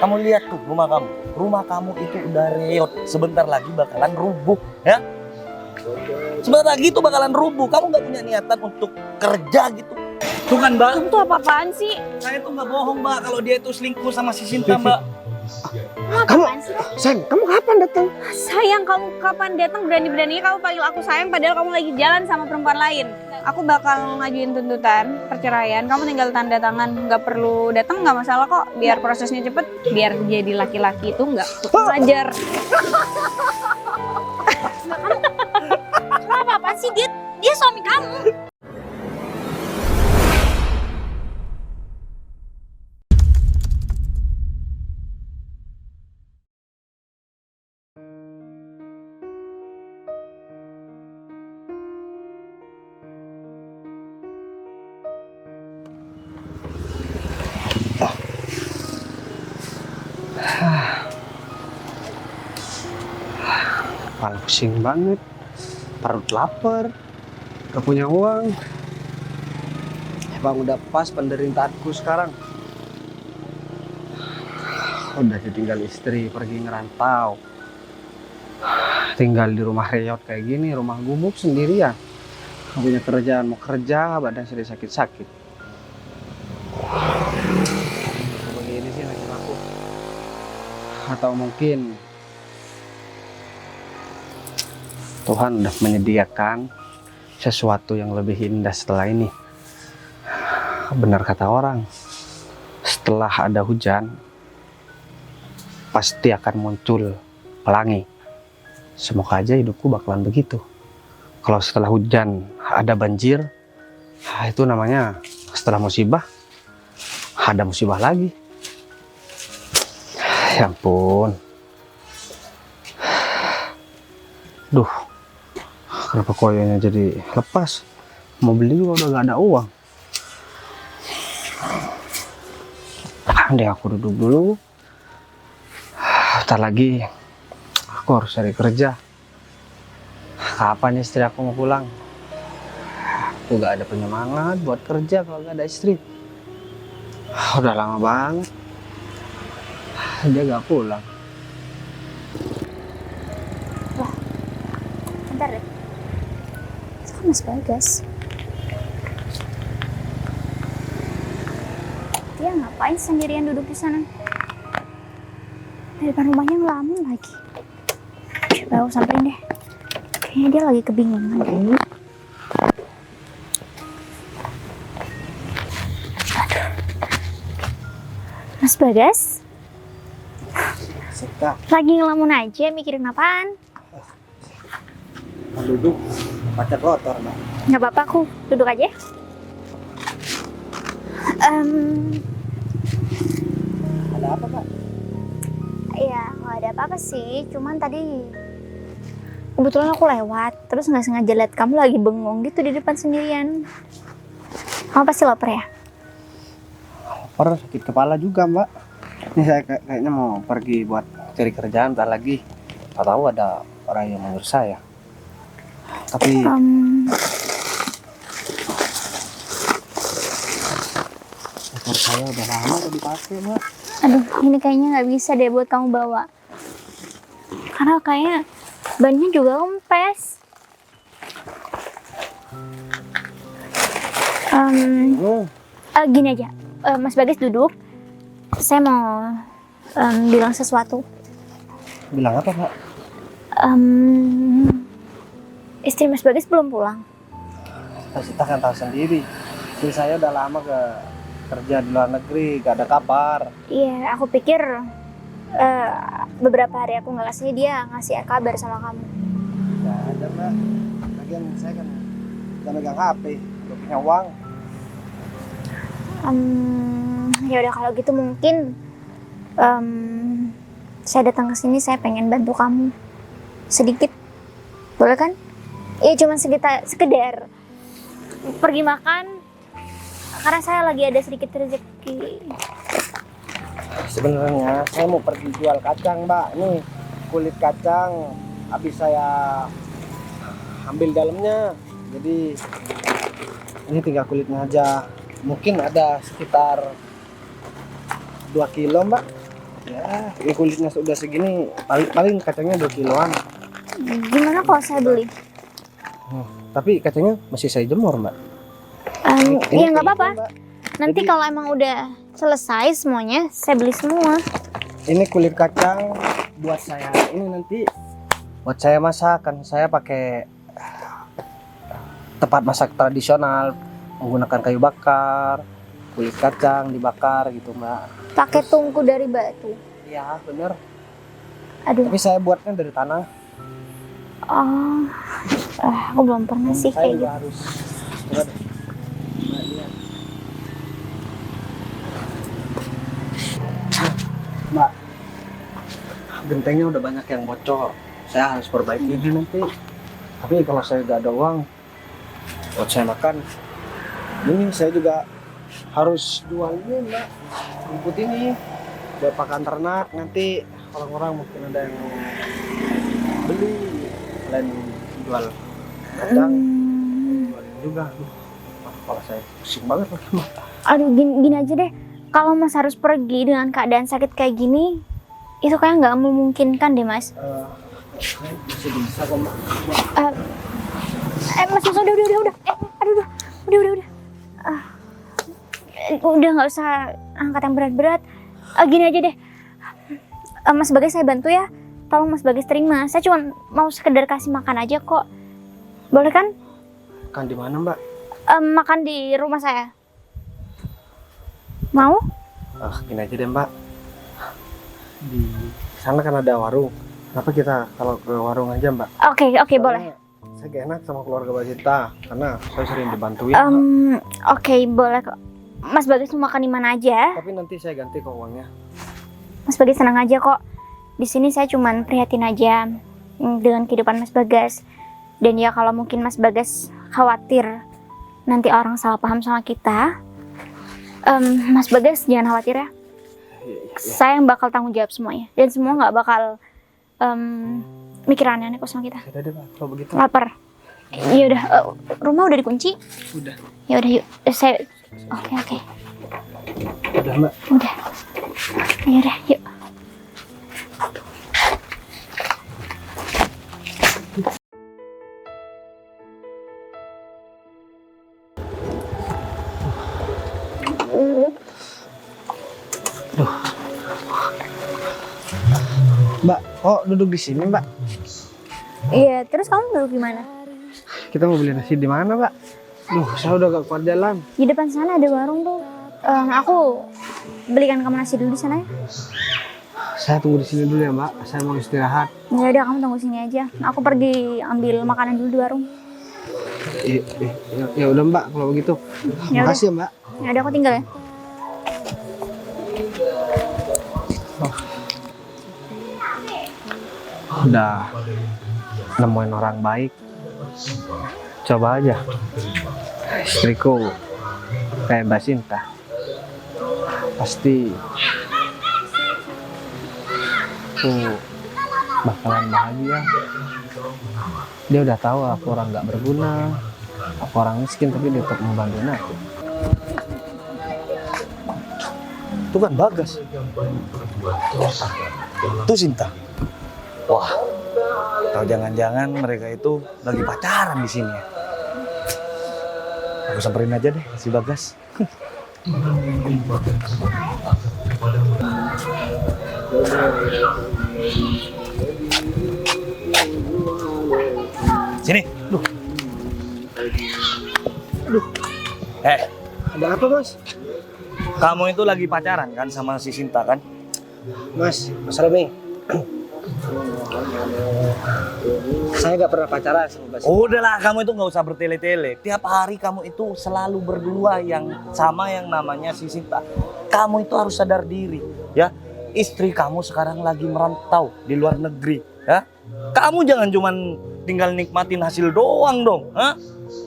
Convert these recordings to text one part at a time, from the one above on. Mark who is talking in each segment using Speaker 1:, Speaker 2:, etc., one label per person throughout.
Speaker 1: Kamu lihat tuh rumah kamu. Rumah kamu itu udah reot. Sebentar lagi bakalan rubuh, ya. Sebentar lagi tuh bakalan rubuh. Kamu nggak punya niatan untuk kerja gitu. Tuh kan, Mbak.
Speaker 2: Kamu tuh apa-apaan sih?
Speaker 1: Saya tuh nggak bohong, Mbak. Kalau dia itu selingkuh sama si Sinta, Mbak.
Speaker 2: Kamu apaan sih?
Speaker 3: Sayang, kamu kapan datang?
Speaker 2: Sayang, kamu kapan datang? Berani-beraninya kamu panggil aku sayang padahal kamu lagi jalan sama perempuan lain. Aku bakal ngajuin tuntutan perceraian. Kamu tinggal tanda tangan, nggak perlu datang, nggak masalah kok. Biar prosesnya cepet, biar jadi laki-laki itu nggak ngajar. Kamu apa-apaan sih? Dia suami kamu.
Speaker 3: Kepala pusing banget, perut lapar, gak punya uang. Emang udah pas penderitaanku sekarang. Udah ditinggal istri, pergi ngerantau. Tinggal di rumah reot kayak gini, rumah gubuk sendirian. Gak punya kerjaan, mau kerja, badan sedih sakit-sakit. Begini sih nasib aku. Atau mungkin Tuhan udah menyediakan sesuatu yang lebih indah setelah ini. Benar kata orang, setelah ada hujan, pasti akan muncul pelangi. Semoga aja hidupku bakalan begitu. Kalau setelah hujan ada banjir, itu namanya setelah musibah, ada musibah lagi. Ya ampun. Duh. Kenapa koyonya jadi lepas? Mau beli juga udah gak ada uang. Deh aku duduk dulu. Bentar lagi aku harus cari kerja. Kapan istri aku mau pulang? Aku gak ada penyemangat buat kerja kalau gak ada istri. Udah lama banget dia gak pulang.
Speaker 2: Bentar deh. Mas Bagas, dia ngapain sendirian duduk di sana? Di depan rumahnya ngelamun lagi. Coba aku samperin deh. Kayaknya dia lagi kebingungan deh. Aduh. Mas Bagas, lagi ngelamun aja, mikirin apaan?
Speaker 3: Duduk pakai kotor, Mbak.
Speaker 2: Nggak apa-apa, aku duduk aja.
Speaker 3: Ada apa, Pak?
Speaker 2: Iya, nggak ada apa-apa sih. Cuman tadi kebetulan aku lewat, terus nggak sengaja lihat kamu lagi bengong gitu di depan sendirian. Kamu pasti lapar ya?
Speaker 3: Lapar, sakit kepala juga, Mbak. Ini saya kayaknya mau pergi buat cari kerjaan, bentar lagi. Tak tahu ada orang yang mengurus saya. Tapi motor saya udah lama udah dipakai, Mbak.
Speaker 2: aduh, ini kayaknya nggak bisa deh buat kamu bawa. Karena kayaknya bannya juga kempes. Gini aja, Mas Bagas duduk. Saya mau bilang sesuatu.
Speaker 3: Bilang apa, Mbak?
Speaker 2: Istri Mas Bagas belum pulang.
Speaker 3: Kita kan tahu sendiri. Istri saya udah lama kerja di luar negeri, gak ada kabar.
Speaker 2: Iya, aku pikir beberapa hari aku nggak kesini dia ngasih kabar sama kamu.
Speaker 3: Gak ada, Mbak. Lagian saya kan gak megang HP, gak punya uang.
Speaker 2: Ya udah kalau gitu mungkin saya datang ke sini, saya pengen bantu kamu sedikit, boleh kan? Iya, cuma sekedar pergi makan karena saya lagi ada sedikit rezeki.
Speaker 3: Sebenarnya saya mau pergi jual kacang, Mbak. Nih kulit kacang habis saya ambil dalamnya, jadi ini tinggal kulitnya aja. Mungkin ada sekitar 2 kilo, Mbak. Ya, ini kulitnya sudah segini, paling kacangnya 2 kiloan.
Speaker 4: Gimana kalau saya beli?
Speaker 3: Tapi kacangnya masih saya jemur, Mbak.
Speaker 4: Ya nggak
Speaker 3: kulitnya,
Speaker 4: apa-apa.
Speaker 3: Mbak.
Speaker 4: Nanti
Speaker 3: Jadi-
Speaker 4: kalau emang udah selesai semuanya, saya beli semua.
Speaker 3: Ini kulit kacang buat saya. Ini nanti buat saya masak, kan saya pakai tempat masak tradisional menggunakan kayu bakar, kulit kacang dibakar gitu, Mbak.
Speaker 4: Pakai tungku dari batu.
Speaker 3: Iya, bener.
Speaker 4: Aduh,
Speaker 3: Tapi saya buatnya dari tanah.
Speaker 4: oh, aku belum pernah sih
Speaker 3: Saya
Speaker 4: kayak
Speaker 3: juga
Speaker 4: gitu.
Speaker 3: harus. Coba deh. Mbak, lihat. Mbak, gentengnya udah banyak yang bocor. Saya harus perbaiki ini nanti. Tapi kalau saya gak ada uang buat saya makan, ini saya juga harus jual ini, Mbak. Rumput ini buat pakan ternak. Nanti orang-orang mungkin ada yang beli selain jual kacang, jualin juga. Kalau saya pusing banget lagi, Mbak.
Speaker 4: Aduh, gini aja deh. Kalau Mas harus pergi dengan keadaan sakit kayak gini, itu kayak nggak memungkinkan deh, Mas.
Speaker 3: Masih bisa kok, Mbak.
Speaker 4: Mas, udah. Aduh, udah. Udah nggak usah angkat yang berat-berat. Gini aja deh. Mas Bagas saya bantu ya. Tolong Mas Bagas terima. Saya cuma mau sekedar kasih makan aja kok. Boleh kan?
Speaker 3: Kan di mana, Mbak?
Speaker 4: Makan di rumah saya. Mau?
Speaker 3: Gini aja deh, Mbak. Di sana kan ada warung. Kenapa kita kalau ke warung aja, Mbak?
Speaker 4: Oke, boleh.
Speaker 3: Soalnya saya gak enak sama keluarga Mbak Cinta karena saya sering dibantuin.
Speaker 4: Oke, boleh kok. Mas Bagas mau makan di mana aja?
Speaker 3: Tapi nanti saya ganti kok uangnya.
Speaker 4: Mas Bagas senang aja kok. Di sini saya cuman prihatin aja dengan kehidupan Mas Bagas. Dan ya kalau mungkin Mas Bagas khawatir nanti orang salah paham sama kita, Mas Bagas jangan khawatir ya. Saya yang bakal tanggung jawab semuanya. Dan semua nggak bakal mikir aneh-aneh kok sama kita.
Speaker 3: Udah deh, Mbak. Kalau begitu.
Speaker 4: Lapar. Ya udah, rumah udah dikunci.
Speaker 3: Udah.
Speaker 4: Ya udah yuk. Saya Oke.
Speaker 3: Udah, Mbak.
Speaker 4: Udah. Ya udah, yuk.
Speaker 3: Mbak, kok duduk di sini, Mbak?
Speaker 4: Iya, terus kamu duduk di mana?
Speaker 3: Kita mau beli nasi di mana, Mbak? Saya udah gak kuat jalan.
Speaker 4: Di depan sana ada warung tuh. Aku belikan kamu nasi dulu di sana ya.
Speaker 3: Saya tunggu di sini dulu ya, Mbak. Saya mau istirahat.
Speaker 4: Ya udah, kamu tunggu sini aja. Aku pergi ambil makanan dulu di warung.
Speaker 3: Ya udah, Mbak, kalau begitu.
Speaker 4: Ya
Speaker 3: Makasih ya, Mbak.
Speaker 4: Ya udah, aku tinggal ya.
Speaker 3: Udah nemuin orang baik. Coba aja. Istriku kayak Mbak Cinta. Pasti aku bakalan bahagia. Dia udah tahu aku orang nggak berguna, aku orang miskin, tapi dia tetap membantuin aku.
Speaker 1: Itu kan Bagas. Itu Cinta. Wah, atau jangan-jangan mereka itu lagi pacaran di sini ya. Aku samperin aja deh si Bagas. Sini. Aduh.
Speaker 3: Ada apa, Mas?
Speaker 1: Kamu itu lagi pacaran kan sama si Cinta kan?
Speaker 3: Mas Remy. Saya nggak pernah pacaran sama Mbak Cinta.
Speaker 1: Udahlah, kamu itu nggak usah bertele-tele. Tiap hari kamu itu selalu berdua yang sama yang namanya si Cinta. Kamu itu harus sadar diri, ya. Istri kamu sekarang lagi merantau di luar negeri, ya. Kamu jangan cuman tinggal nikmatin hasil doang dong, ha?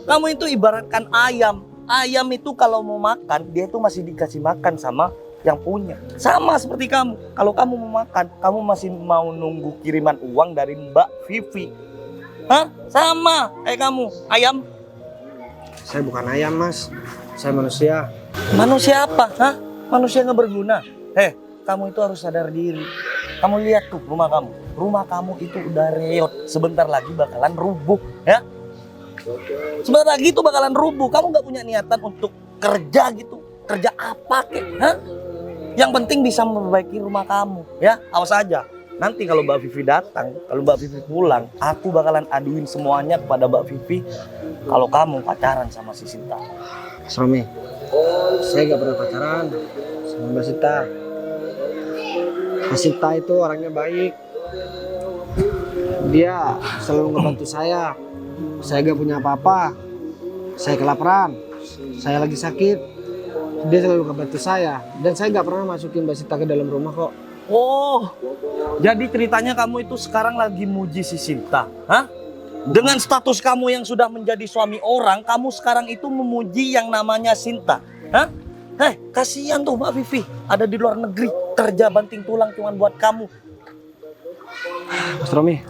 Speaker 1: Kamu itu ibaratkan ayam. Ayam itu kalau mau makan, dia itu masih dikasih makan sama yang punya. Sama seperti kamu. Kalau kamu mau makan, kamu masih mau nunggu kiriman uang dari Mbak Vivi. Hah? Sama kayak kamu, ayam.
Speaker 3: Saya bukan ayam, Mas. Saya manusia.
Speaker 1: Manusia apa? Hah? Manusia nggak berguna. kamu itu harus sadar diri. Kamu lihat tuh rumah kamu. Rumah kamu itu udah reot. Sebentar lagi bakalan rubuh, ya. Sebentar lagi itu bakalan rubuh. Kamu nggak punya niatan untuk kerja gitu. Kerja apa kek? Hah? Yang penting bisa memperbaiki rumah kamu, ya. Awas aja. Nanti kalau Mbak Vivi datang, kalau Mbak Vivi pulang, aku bakalan aduin semuanya kepada Mbak Vivi kalau kamu pacaran sama si Sinta.
Speaker 3: Mas Romi, saya gak pernah pacaran sama Mbak Sinta. Mbak Sinta itu orangnya baik. Dia selalu ngebantu saya. Saya gak punya apa-apa. Saya kelaparan. Saya lagi sakit. Dia selalu ngebantu saya. Dan saya gak pernah masukin Mbak Sinta ke dalam rumah kok.
Speaker 1: Oh, jadi ceritanya kamu itu sekarang lagi muji si Sinta, hah? Dengan status kamu yang sudah menjadi suami orang, kamu sekarang itu memuji yang namanya Sinta, hah? Kasihan tuh Mbak Vivi, ada di luar negeri, kerja banting tulang cuman buat kamu.
Speaker 3: Mas Romi,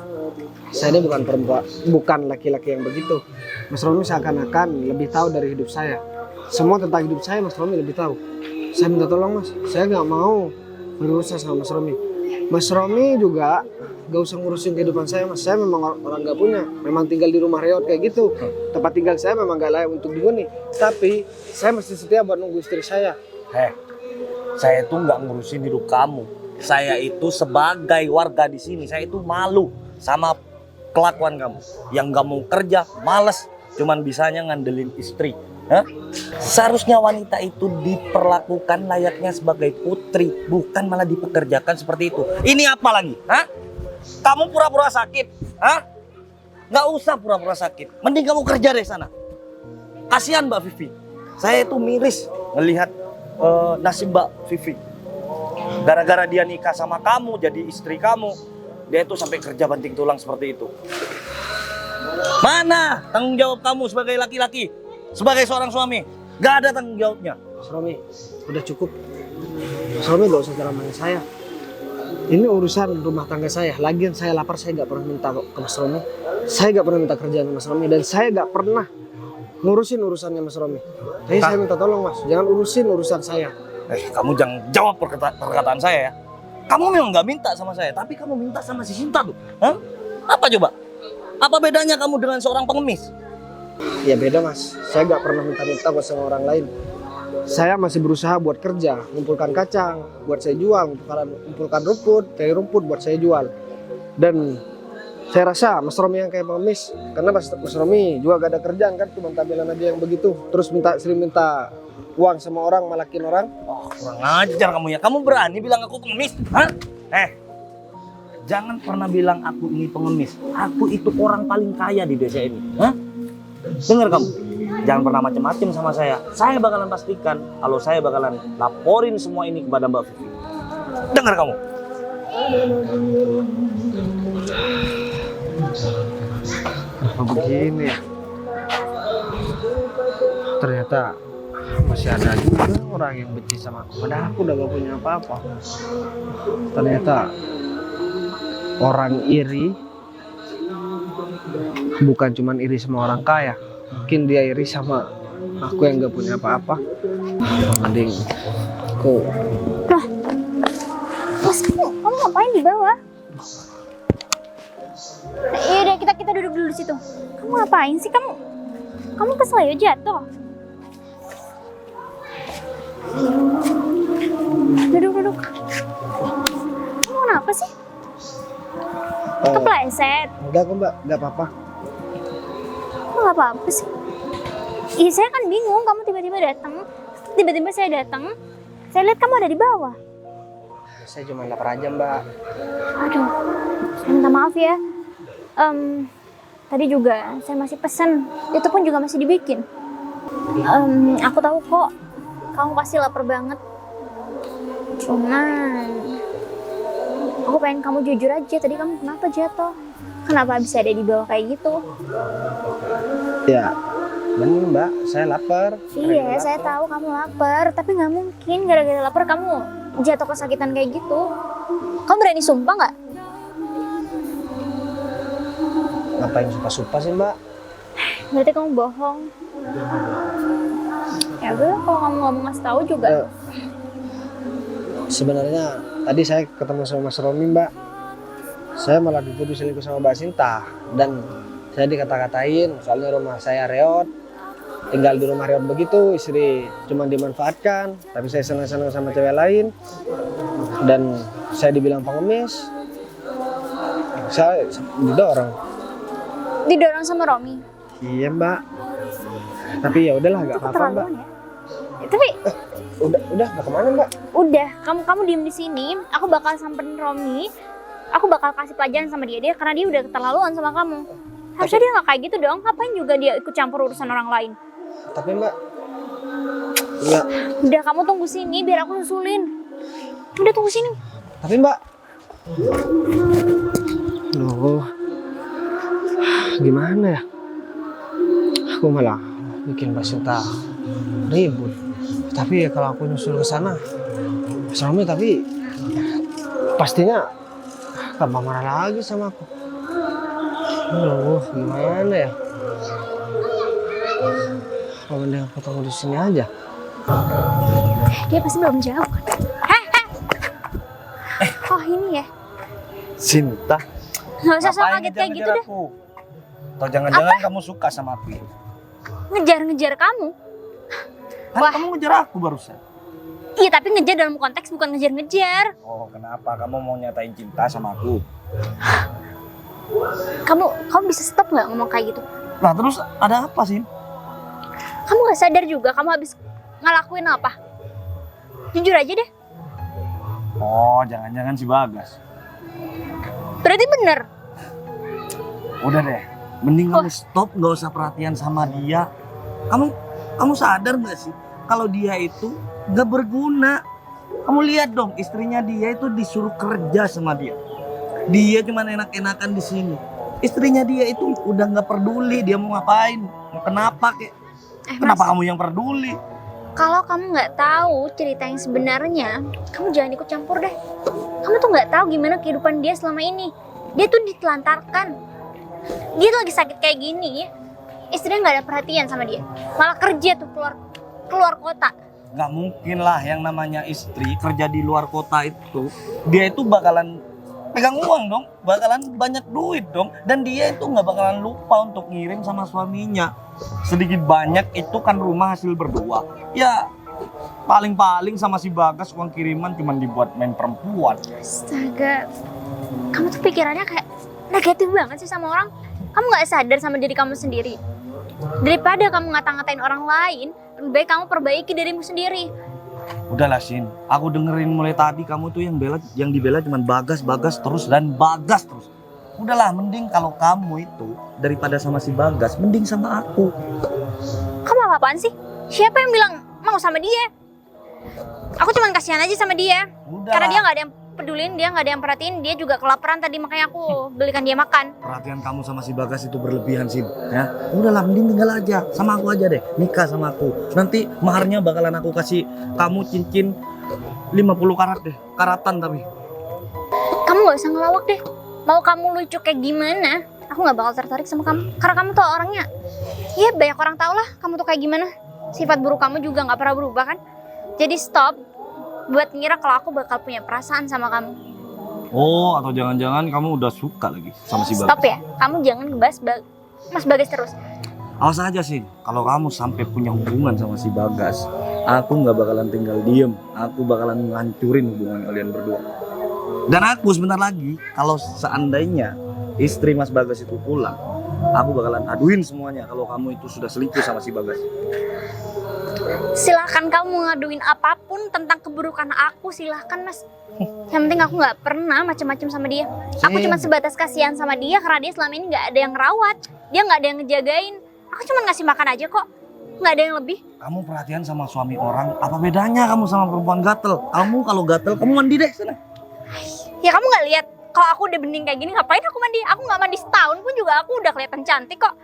Speaker 3: saya ini bukan perempuan, bukan laki-laki yang begitu. Mas Romi seakan-akan lebih tahu dari hidup saya. Semua tentang hidup saya Mas Romi lebih tahu. Saya minta tolong Mas, saya nggak mau berusaha sama Mas Romi. Mas Romi juga gak usah ngurusin kehidupan saya Mas. Saya memang orang gak punya. Memang tinggal di rumah reot kayak gitu. Tempat tinggal saya memang gak layak untuk dihuni. Tapi saya mesti setia buat nunggu istri saya.
Speaker 1: Saya tuh nggak ngurusin hidup kamu. Saya itu sebagai warga di sini, saya itu malu sama kelakuan kamu. Yang gak mau kerja, males, cuman bisanya ngandelin istri. Hah? Seharusnya wanita itu diperlakukan layaknya sebagai putri, bukan malah dipekerjakan seperti itu. Ini apa lagi? Hah? Kamu pura-pura sakit? Hah? Nggak usah pura-pura sakit. Mending kamu kerja deh sana. Kasihan Mbak Vivi. Saya itu miris ngelihat nasib Mbak Vivi. Gara-gara dia nikah sama kamu, jadi istri kamu, dia itu sampai kerja banting tulang seperti itu. Mana tanggung jawab kamu sebagai laki-laki? Sebagai seorang suami, gak ada tanggung jawabnya.
Speaker 3: Mas Romi, udah cukup. Mas Romi gak usah ceramahin saya. Ini urusan rumah tangga saya. Lagian saya lapar, saya gak pernah minta ke Mas Romi. Saya gak pernah minta kerjaan Mas Romi. Dan saya gak pernah ngurusin urusannya Mas Romi. Jadi saya minta tolong Mas, jangan urusin urusan saya.
Speaker 1: Kamu jangan jawab perkataan saya ya. Kamu memang gak minta sama saya, tapi kamu minta sama si Sinta tuh. Hah? Apa coba? Apa bedanya kamu dengan seorang pengemis?
Speaker 3: Ya beda Mas, saya gak pernah minta-minta buat sama orang lain. Saya masih berusaha buat kerja, ngumpulkan kacang buat saya jual, ngumpulkan rumput, cari rumput buat saya jual. Dan saya rasa Mas Romi yang kayak pengemis, karena Mas Romi juga gak ada kerjaan kan, cuma tampilan aja yang begitu. Terus sering minta uang sama orang, malakin orang.
Speaker 1: Oh, kurang ajar kamu ya. Kamu berani bilang aku pengemis? Hah? Jangan pernah bilang aku ini pengemis. Aku itu orang paling kaya di desa ini. Hah? Dengar kamu, jangan pernah macam-macam sama saya. Saya bakalan pastikan kalau saya bakalan laporin semua ini kepada Mbak Vivi. Dengar kamu.
Speaker 3: Begini ya. Ternyata masih ada juga orang yang benci sama aku. Padahal aku udah gak punya apa-apa. Ternyata orang iri bukan cuma iri sama orang kaya, mungkin dia iri sama aku yang gak punya apa-apa. Mending aku.
Speaker 4: Loh, Mas, kamu ngapain di bawah? Iya deh, kita duduk dulu di situ. Kamu ngapain sih? Kamu kesel ya jatuh? Duduk. Kamu kenapa sih? Kepleset.
Speaker 3: Enggak kok Mbak, enggak apa-apa.
Speaker 4: Kok nggak apa-apa sih? Iya, saya kan bingung. Kamu tiba-tiba datang. Tiba-tiba saya datang. Saya lihat kamu ada di bawah.
Speaker 3: Saya cuma lapar aja Mbak.
Speaker 4: Aduh, saya minta maaf ya. Tadi juga saya masih pesan. Itu pun juga masih dibikin. Aku tahu kok. Kamu pasti lapar banget. Cuman aku pengen kamu jujur aja. Tadi kamu kenapa jatuh? Kenapa bisa ada di bawah kayak gitu?
Speaker 3: Ya, bener Mbak, saya lapar.
Speaker 4: Iya, saya tahu kamu lapar, tapi nggak mungkin gara-gara lapar kamu jatuh kesakitan kayak gitu. Kamu berani sumpah nggak?
Speaker 3: Ngapain sumpah-sumpah sih Mbak?
Speaker 4: Berarti kamu bohong. Ya udah, kalau kamu nggak mau ngasih tahu juga.
Speaker 3: Sebenarnya tadi saya ketemu sama Mas Romi, Mbak. Saya malah dituduh selingkuh sama Mbak Sinta. Dan saya dikata-katain soalnya rumah saya reot. Tinggal di rumah reot begitu, istri cuma dimanfaatkan. Tapi saya senang-senang sama cewek lain. Dan saya dibilang pengemis. Saya didorong.
Speaker 4: Didorong sama Romi.
Speaker 3: Iya, Mbak. Tapi ya udahlah, nggak apa-apa, Mbak.
Speaker 4: Ya, tapi
Speaker 3: Udah, mau kemana, Mbak?
Speaker 4: udah, kamu diem di sini. Aku bakal samperin Romi. Aku bakal kasih pelajaran sama dia karena dia udah keterlaluan sama kamu. Harusnya dia nggak kayak gitu dong. Ngapain juga dia ikut campur urusan orang lain?
Speaker 3: Tapi Mbak, nggak.
Speaker 4: Udah, kamu tunggu sini biar aku susulin. Udah, tunggu sini.
Speaker 3: Tapi Mbak, loh, gimana ya? Aku malah bikin Mbak Sinta ribut. Tapi ya kalau aku nyusul ke sana, Mas Romi tapi pastinya tambah marah lagi sama aku. Loh, gimana ya? Kalau mending aku tunggu di sini aja.
Speaker 4: Dia pasti belum jawab kan? Oh, ini ya.
Speaker 1: Sinta,
Speaker 4: Nggak usah sok
Speaker 1: ngapain
Speaker 4: kaget kayak gitu
Speaker 1: ngejar-ngejar
Speaker 4: deh.
Speaker 1: aku? Atau jangan-jangan kamu suka sama aku?
Speaker 4: Ngejar-ngejar kamu.
Speaker 1: Kan
Speaker 4: Wah.
Speaker 1: kamu ngejar aku barusan.
Speaker 4: Iya, tapi ngejar dalam konteks bukan ngejar-ngejar.
Speaker 1: Oh, kenapa? Kamu mau nyatain cinta sama aku?
Speaker 4: Kamu bisa stop nggak ngomong kayak gitu?
Speaker 1: Nah, terus ada apa sih?
Speaker 4: Kamu nggak sadar juga kamu habis ngelakuin apa? Jujur aja deh.
Speaker 1: Oh, jangan-jangan si Bagas.
Speaker 4: Berarti bener.
Speaker 1: Udah deh, mending kamu stop, nggak usah perhatian sama dia. Kamu sadar nggak sih kalau dia itu nggak berguna? Kamu lihat dong, istrinya dia itu disuruh kerja sama dia. Dia cuma enak-enakan di sini. Istrinya dia itu udah nggak peduli dia mau ngapain, mau kenapa kek. Kenapa kamu yang peduli?
Speaker 4: Kalau kamu nggak tahu cerita yang sebenarnya, kamu jangan ikut campur deh. Kamu tuh nggak tahu gimana kehidupan dia selama ini. Dia tuh ditelantarkan. Dia tuh lagi sakit kayak gini, istrinya nggak ada perhatian sama dia. Malah kerja tuh keluar kota.
Speaker 1: Nggak mungkin lah yang namanya istri kerja di luar kota itu, dia itu bakalan pegang uang dong, bakalan banyak duit dong, dan dia itu nggak bakalan lupa untuk ngirim sama suaminya. Sedikit banyak itu kan rumah hasil berdua. Ya paling-paling sama si Bagas uang kiriman cuma dibuat main perempuan.
Speaker 4: Astaga, kamu tuh pikirannya kayak negatif banget sih sama orang. Kamu nggak sadar sama diri kamu sendiri. Daripada kamu ngata-ngatain orang lain, lebih baik kamu perbaiki dirimu sendiri.
Speaker 1: Udahlah Sin, aku dengerin mulai tadi kamu tuh yang dibela cuma Bagas terus dan Bagas terus. Udahlah, mending kalau kamu itu daripada sama si Bagas, mending sama aku.
Speaker 4: Kamu apa-apaan sih? Siapa yang bilang mau sama dia? Aku cuma kasihan aja sama dia.
Speaker 1: Udah.
Speaker 4: Karena dia nggak ada yang pedulin, dia nggak ada yang perhatiin, dia juga kelaparan tadi makanya aku belikan dia makan.
Speaker 1: Perhatian kamu sama si Bagas itu berlebihan sih, ya. Udahlah, mending tinggal aja sama aku aja deh, nikah sama aku. Nanti maharnya bakalan aku kasih kamu cincin 50 karat deh, karatan tapi.
Speaker 4: Kamu nggak usah ngelawak deh. Mau kamu lucu kayak gimana, aku nggak bakal tertarik sama kamu. Karena kamu tuh orangnya, ya banyak orang tau lah kamu tuh kayak gimana. Sifat buruk kamu juga nggak pernah berubah kan. Jadi stop buat ngira kalau aku bakal punya perasaan sama kamu.
Speaker 1: Oh, atau jangan-jangan kamu udah suka lagi sama si Bagas?
Speaker 4: Stop ya, kamu jangan ngebahas Mas Bagas terus.
Speaker 1: Awas aja sih, kalau kamu sampai punya hubungan sama si Bagas, aku nggak bakalan tinggal diem. Aku bakalan ngancurin hubungan kalian berdua. Dan aku sebentar lagi, kalau seandainya istri Mas Bagas itu pulang, aku bakalan aduin semuanya kalau kamu itu sudah selingkuh sama si Bagas.
Speaker 4: Silahkan kamu ngaduin apapun tentang keburukan aku, silahkan Mas. Yang penting aku nggak pernah macam-macam sama dia. Aku cuma sebatas kasihan sama dia karena dia selama ini nggak ada yang rawat, dia nggak ada yang ngejagain. Aku cuma ngasih makan aja kok, nggak ada yang lebih.
Speaker 1: Kamu perhatian sama suami orang, apa bedanya kamu sama perempuan gatel? Kamu kalau gatel, kamu mandi deh sana.
Speaker 4: Ya kamu nggak lihat kalau aku udah bening kayak gini, ngapain aku mandi? Aku nggak mandi setahun pun juga aku udah kelihatan cantik kok.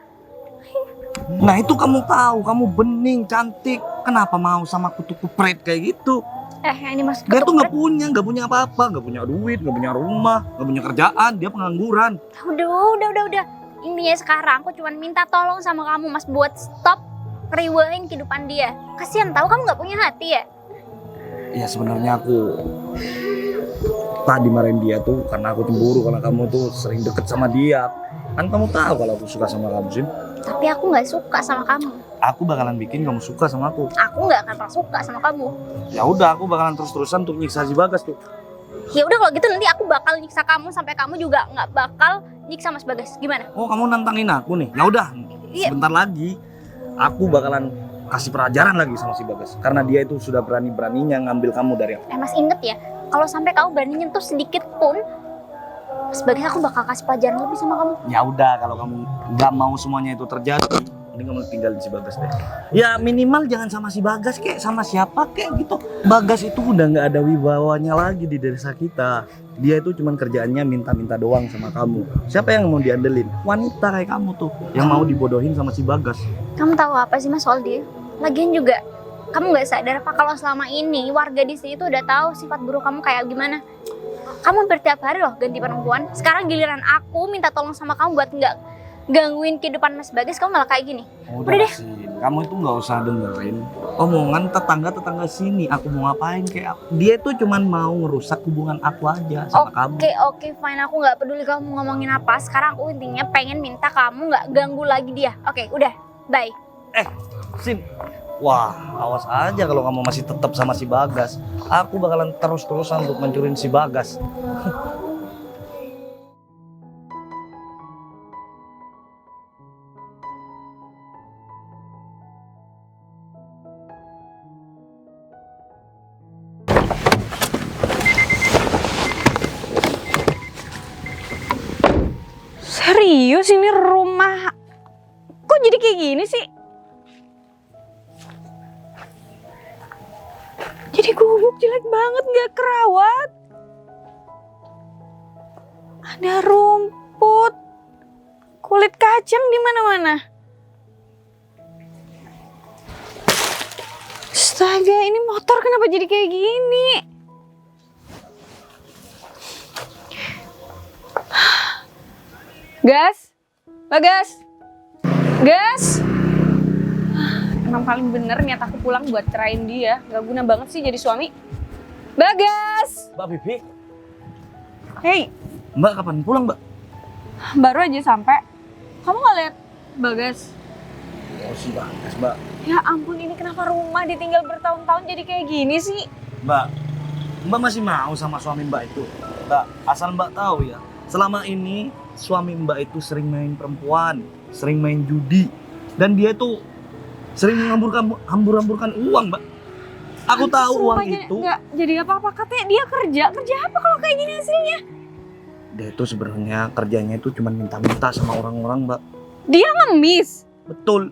Speaker 1: Nah itu kamu tahu, kamu bening, cantik. Kenapa mau sama kutu kupret kayak gitu?
Speaker 4: Yang ini maksud
Speaker 1: Dia tuh nggak punya apa-apa, nggak punya duit, nggak punya rumah, nggak punya kerjaan, dia pengangguran.
Speaker 4: Udah. Intinya sekarang aku cuma minta tolong sama kamu Mas buat stop ngeriwain kehidupan dia. Kasihan tahu kamu nggak punya hati ya.
Speaker 1: Ya sebenarnya aku tadi marahin dia tuh karena aku cemburu karena kamu tuh sering deket sama dia. Kan kamu tahu kalau aku suka sama kamu, Sin.
Speaker 4: Tapi aku nggak suka sama kamu.
Speaker 1: Aku bakalan bikin kamu suka sama aku.
Speaker 4: Aku nggak akan pernah suka sama kamu.
Speaker 1: Ya udah, aku bakalan terus-terusan untuk nyiksa si Bagas tuh.
Speaker 4: Ya udah kalau gitu nanti aku bakal nyiksa kamu sampai kamu juga nggak bakal nyiksa Mas Bagas. Gimana?
Speaker 1: Oh, kamu nantangin aku nih. Ya udah,
Speaker 4: Iya.
Speaker 1: sebentar lagi aku bakalan kasih pelajaran lagi sama si Bagas. Karena dia itu sudah berani-beraninya ngambil kamu dari aku.
Speaker 4: Mas inget ya, kalau sampai kamu berani nyentuh sedikit pun, Mas Bagas aku bakal kasih pelajaran lebih sama kamu.
Speaker 1: Ya udah, kalau kamu nggak mau semuanya itu terjadi, mending kamu tinggalin si Bagas deh. Ya minimal jangan sama si Bagas, kayak sama siapa kayak gitu. Bagas itu udah nggak ada wibawanya lagi di desa kita. Dia itu cuman kerjaannya minta-minta doang sama kamu. Siapa yang mau diandelin? Wanita kayak kamu tuh yang mau dibodohin sama si Bagas.
Speaker 4: Kamu tahu apa sih Mas soal dia? Lagian juga, kamu nggak sadar apa kalau selama ini warga di sini tuh udah tahu sifat buruk kamu kayak gimana? Kamu hampir tiap hari loh ganti perempuan. Sekarang giliran aku minta tolong sama kamu buat nggak gangguin kehidupan Mas Bagas, kamu malah kayak gini. Udah deh.
Speaker 1: Sin, kamu itu nggak usah dengerin omongan tetangga sini. Aku mau ngapain kayak aku. Dia tuh cuman mau ngerusak hubungan aku aja sama kamu.
Speaker 4: Oke, fine. Aku nggak peduli kamu ngomongin apa. Sekarang aku intinya pengen minta kamu nggak ganggu lagi dia. Oke, udah. Bye.
Speaker 1: Sin, wah, awas aja kalau kamu masih tetap sama si Bagas. Aku bakalan terus-terusan untuk mencurin si Bagas.
Speaker 2: Serius ini rumah kok jadi kayak gini sih? Jadi gubuk jelek banget, nggak kerawat. Ada rumput, kulit kacang di mana-mana. Astaga, ini motor kenapa jadi kayak gini? Gas, Bagas, Gas. Emang paling bener niat aku pulang buat cerain dia. Gak guna banget sih jadi suami. Bagas.
Speaker 1: Mbak Bibi,
Speaker 2: Hei,
Speaker 1: Mbak kapan pulang, Mbak?
Speaker 2: baru aja sampai. Kamu gak lihat Bagas?
Speaker 1: Oh, si Bagas, Mbak.
Speaker 2: Ya ampun, ini kenapa rumah ditinggal bertahun-tahun jadi kayak gini sih?
Speaker 1: Mbak, Mbak masih mau sama suami Mbak itu? Mbak, asal Mbak tahu ya, selama ini suami Mbak itu sering main perempuan, sering main judi, dan dia itu sering menghambur-hamburkan uang, Mbak. Aku tahu uang
Speaker 2: Sumpahnya
Speaker 1: itu.
Speaker 2: nggak jadi apa-apa, katanya dia kerja apa kalau kayak gini hasilnya?
Speaker 1: Dia itu sebenarnya kerjanya itu cuma minta-minta sama orang-orang, Mbak.
Speaker 2: Dia ngemis.
Speaker 1: Betul.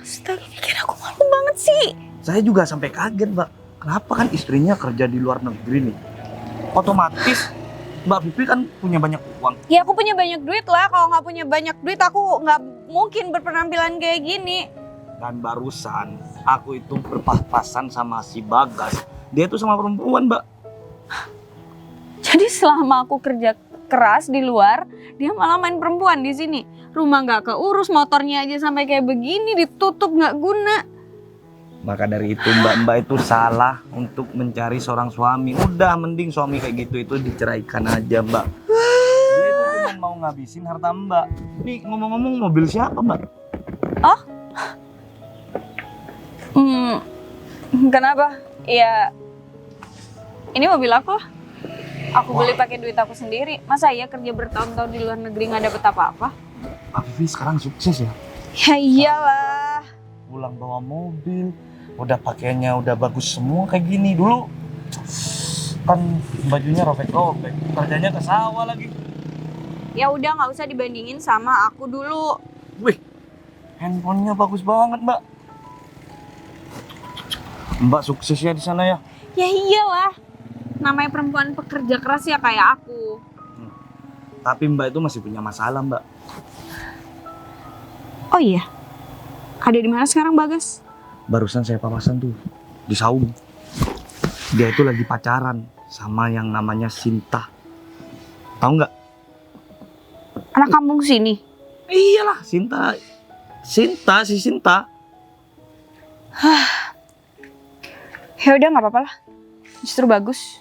Speaker 2: Astaga, bikin aku malu banget sih.
Speaker 1: Saya juga sampai kaget, Mbak. Kenapa kan istrinya kerja di luar negeri nih? Otomatis Mbak Bibi kan punya banyak uang.
Speaker 2: Ya aku punya banyak duit lah, kalau nggak punya banyak duit aku nggak mungkin berpenampilan kayak gini.
Speaker 1: Dan barusan aku itu berpas-pasan sama si Bagas. Dia itu sama perempuan, Mbak.
Speaker 2: Jadi selama aku kerja keras di luar, dia malah main perempuan di sini. Rumah nggak keurus, motornya aja sampai kayak begini ditutup nggak guna.
Speaker 1: Maka dari itu Mbak itu salah untuk mencari seorang suami. Udah mending suami kayak gitu itu diceraikan aja, Mbak. Dia itu cuma mau ngabisin harta Mbak. Nih ngomong-ngomong, mobil siapa, Mbak?
Speaker 2: Oh? Kenapa? Ya, ini mobil aku. Aku beli pakai duit aku sendiri. Masa iya kerja bertahun-tahun di luar negeri nggak dapet apa-apa?
Speaker 1: Mbak Vivi sekarang sukses ya.
Speaker 2: Ya iyalah.
Speaker 1: Pulang bawa mobil, udah pakaiannya udah bagus semua kayak gini. Dulu kan bajunya robek-robek, kerjanya ke sawah lagi.
Speaker 2: Ya udah nggak usah dibandingin sama aku dulu.
Speaker 1: Wih, handphonenya bagus banget, Mbak. Mbak sukses ya di sana ya.
Speaker 2: Ya iyalah. Namanya perempuan pekerja keras ya kayak aku.
Speaker 1: Tapi Mbak itu masih punya masalah, Mbak.
Speaker 2: Oh iya. Ada di mana sekarang Bagas?
Speaker 1: Barusan saya papasan tuh di saung. Dia itu lagi pacaran sama yang namanya Sinta. Tahu nggak?
Speaker 2: Anak kampung sini.
Speaker 1: Iyalah, Sinta. Si Sinta.
Speaker 2: Ya udah nggak apa-apa lah. Justru bagus.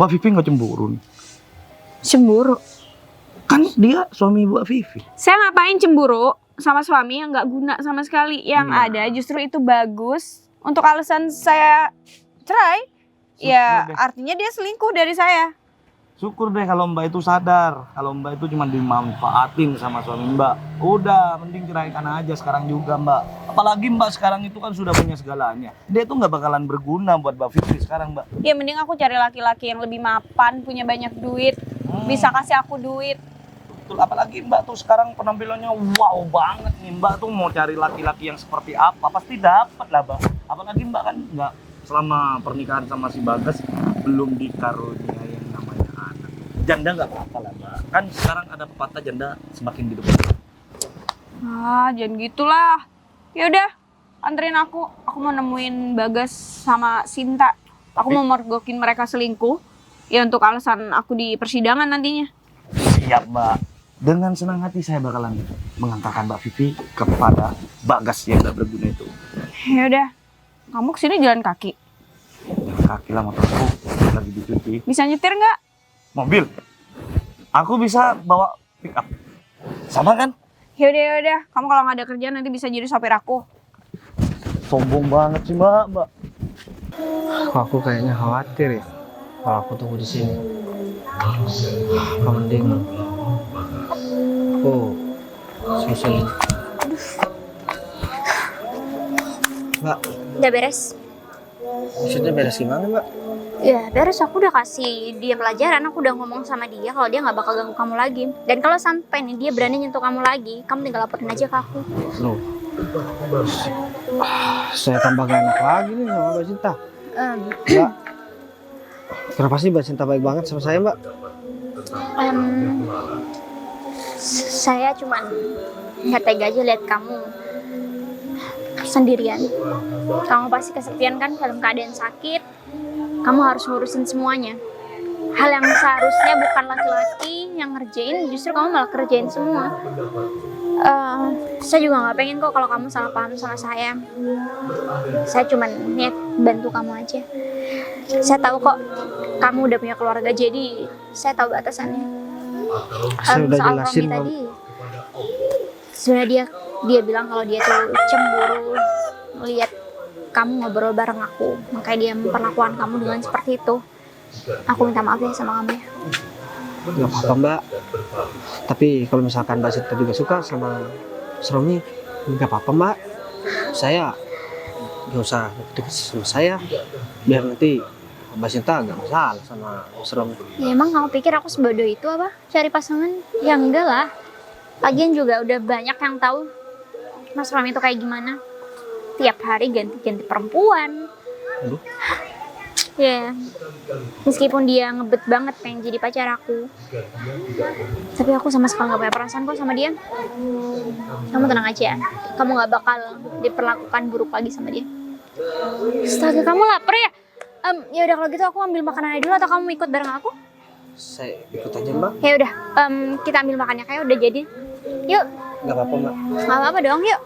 Speaker 1: Mbak Vivi nggak cemburu nih?
Speaker 2: Cemburu?
Speaker 1: Kan dia suami Mbak Vivi.
Speaker 2: Saya ngapain cemburu sama suami yang nggak guna sama sekali? Yang
Speaker 1: Iya.
Speaker 2: ada justru itu bagus untuk alasan saya cerai. Ya
Speaker 1: Syukur deh.
Speaker 2: artinya dia selingkuh dari saya.
Speaker 1: Syukur deh kalau Mbak itu sadar. Kalau Mbak itu cuma dimanfaatin sama suami Mbak. Udah, mending ceraikan aja sekarang juga Mbak. Apalagi Mbak sekarang itu kan sudah punya segalanya. Dia tuh nggak bakalan berguna buat Mbak Fitri sekarang Mbak.
Speaker 2: Ya mending aku cari laki-laki yang lebih mapan, punya banyak duit, bisa kasih aku duit.
Speaker 1: Betul, apalagi Mbak tuh sekarang penampilannya wow banget nih. Mbak tuh mau cari laki-laki yang seperti apa, pasti dapat lah Mbak. Apalagi Mbak kan nggak selama pernikahan sama si Bagas belum dikaruniai yang namanya anak. Janda nggak apa-apa lah Mbak. Kan sekarang ada pepatah janda semakin hidup.
Speaker 2: Ah, jangan gitulah. Ya udah, anterin aku. Aku mau nemuin Bagas sama Sinta. Aku mau mergokin mereka selingkuh. Ya untuk alasan aku di persidangan nantinya.
Speaker 1: Siap Mbak. Dengan senang hati saya bakalan mengantarkan Mbak Vivi kepada Bagas yang nggak berguna itu.
Speaker 2: Ya udah, kamu kesini jalan kaki.
Speaker 1: Jalan kaki lah, motorku lagi dicuci.
Speaker 2: Bisa nyetir nggak?
Speaker 1: Mobil. Aku bisa bawa pick up. Sama kan?
Speaker 2: Ya udah. Kamu kalau nggak ada kerjaan nanti bisa jadi sopir aku.
Speaker 1: Sombong banget sih Mbak.
Speaker 3: Kok aku kayaknya khawatir ya kalau aku tunggu di sini. Apa mending aku susun. Mbak,
Speaker 4: Udah beres?
Speaker 3: maksudnya beres gimana Mbak?
Speaker 4: Ya beres, aku udah kasih dia pelajaran. Aku udah ngomong sama dia kalau dia nggak bakal ganggu kamu lagi. Dan kalau sampai nih dia berani nyentuh kamu lagi, kamu tinggal laporin aja ke aku.
Speaker 3: Loh, saya tambah gak enak lagi nih sama Mbak Cinta. Mbak, kenapa sih Mbak Cinta baik banget sama saya Mbak?
Speaker 4: Saya cuman nggak tega aja lihat kamu sendirian. Kamu pasti kesepian kan dalam keadaan sakit. Kamu harus ngurusin semuanya. Hal yang seharusnya bukan laki-laki yang ngerjain, justru kamu malah kerjain semua. Saya juga nggak pengen kok kalau kamu salah paham sama saya. Saya cuman niat bantu kamu aja. Saya tahu kok kamu udah punya keluarga, jadi saya tahu batasannya.
Speaker 3: Saya udah
Speaker 4: Soal
Speaker 3: jelasin
Speaker 4: Romi
Speaker 3: Mbak.
Speaker 4: tadi, sebenarnya dia bilang kalau dia tuh cemburu lihat kamu ngobrol bareng aku, makanya dia memperlakukan kamu dengan seperti itu. Aku minta maaf ya sama kamu ya.
Speaker 3: Gak apa-apa Mbak. Tapi kalau misalkan Mbak Cinta juga suka sama Romi, gak apa-apa Mbak. Saya gak usah deket sama saya, biar nanti Mbak Cinta gak masalah sama Romi.
Speaker 4: Ya emang kamu pikir aku sebodoh itu apa? Cari pasangan? Ya enggak lah. Lagian juga udah banyak yang tahu Mas Romi itu kayak gimana. Tiap hari ganti-ganti perempuan.
Speaker 3: Aduh.
Speaker 4: Ya, meskipun dia ngebet banget pengen jadi pacar aku, tapi aku sama sekali gak punya perasaan kok sama dia. Kamu tenang aja, kamu gak bakal diperlakukan buruk lagi sama dia. Astaga, kamu lapar ya? Ya udah kalau gitu aku ambil makanan dulu, atau kamu ikut bareng aku?
Speaker 3: Saya ikut aja Mbak.
Speaker 4: Ya udah, kita ambil makannya, kayak udah jadi. Yuk.
Speaker 3: Gak apa-apa Mbak.
Speaker 4: Gak apa-apa dong, yuk.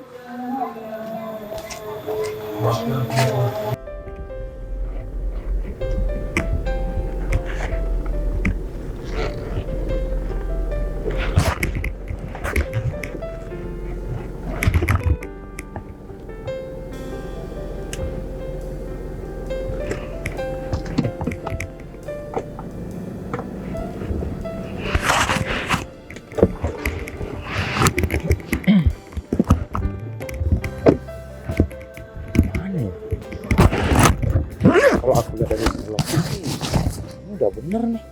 Speaker 5: Kalau aku lihat dari lokasi sih, ini udah bener nih.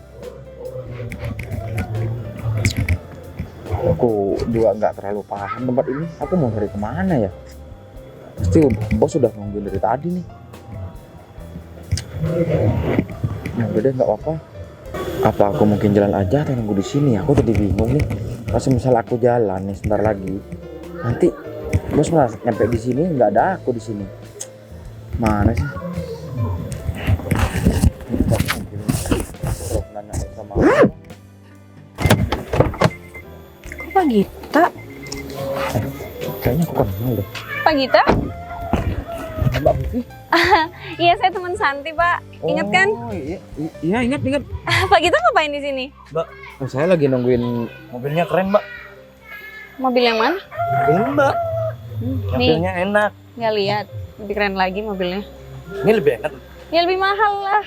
Speaker 5: Aku juga nggak terlalu paham tempat ini. Aku mau cari kemana ya? Pasti bos sudah nungguin dari tadi nih. Ya udah deh, nggak apa-apa. Apa aku mungkin jalan aja atau nunggu di sini? Aku jadi bingung nih. Kalau misal aku jalan nih sebentar lagi, nanti bos malah nyampe di sini nggak ada aku di sini. Mana sih? Nanya sama aku.
Speaker 2: Kok Pak Gita?
Speaker 5: Kayaknya aku kenal deh.
Speaker 2: Pak Gita?
Speaker 5: Mbak Vivi?
Speaker 2: Iya, saya teman Santi, Pak. Ingat kan?
Speaker 5: Oh iya ingat.
Speaker 2: Pak Gita ngapain di sini?
Speaker 5: Oh, saya lagi nungguin.
Speaker 1: Mobilnya keren, Mbak.
Speaker 2: Mobil yang mana?
Speaker 1: Ini, Mbak.
Speaker 2: Nih,
Speaker 1: Mobilnya enak.
Speaker 2: nggak lihat. Lebih keren lagi mobilnya.
Speaker 1: Ini lebih enak.
Speaker 2: Ya lebih mahal lah.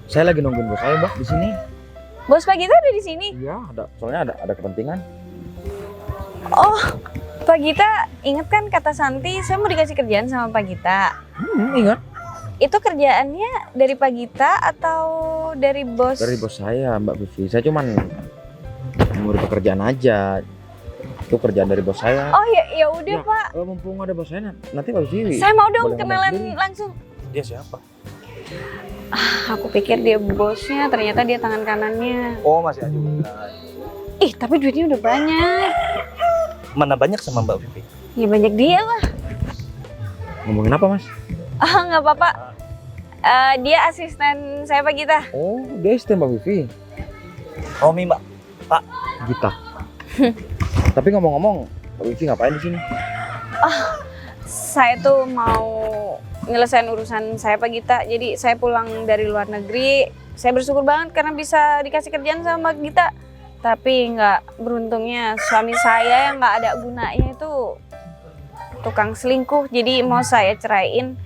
Speaker 5: Saya lagi nungguin bos saya Mbak di sini.
Speaker 2: Bos Pak Gita ada di sini.
Speaker 5: Iya, soalnya ada kepentingan.
Speaker 2: Oh, Pak Gita, ingat kan kata Santi, saya mau dikasih kerjaan sama Pak Gita.
Speaker 5: Ingat.
Speaker 2: Itu kerjaannya dari Pak Gita atau dari bos?
Speaker 5: Dari bos saya Mbak Vivi. Saya cuman ngurus pekerjaan aja. Itu kerjaan dari bos saya.
Speaker 2: Oh ya udah
Speaker 5: Ya,
Speaker 2: Pak.
Speaker 5: Mumpung ada bos saya, nanti Mbak Vivi.
Speaker 2: Saya mau dong
Speaker 5: boleh ngomong
Speaker 2: kenalan
Speaker 5: sendiri.
Speaker 2: langsung.
Speaker 1: Dia siapa?
Speaker 2: Aku pikir dia bosnya, ternyata dia tangan kanannya.
Speaker 1: Oh, masih aja.
Speaker 2: Ih, tapi duitnya udah banyak.
Speaker 1: Mana banyak sama Mbak Vivi?
Speaker 2: Ya banyak dia lah.
Speaker 5: Ngomongin apa Mas?
Speaker 2: Nggak apa-apa. Dia asisten saya Pak Gita.
Speaker 5: Oh, dia istri Mbak Vivi.
Speaker 1: Romi, Mbak.
Speaker 5: Gita. Tapi ngomong-ngomong, Mbak Vivi ngapain di sini?
Speaker 2: Saya tuh mau nyelesain urusan saya Pak Gita. Jadi saya pulang dari luar negeri. Saya bersyukur banget karena bisa dikasih kerjaan sama Pak Gita. Tapi nggak beruntungnya suami saya yang nggak ada gunanya itu tukang selingkuh. Jadi mau saya ceraiin,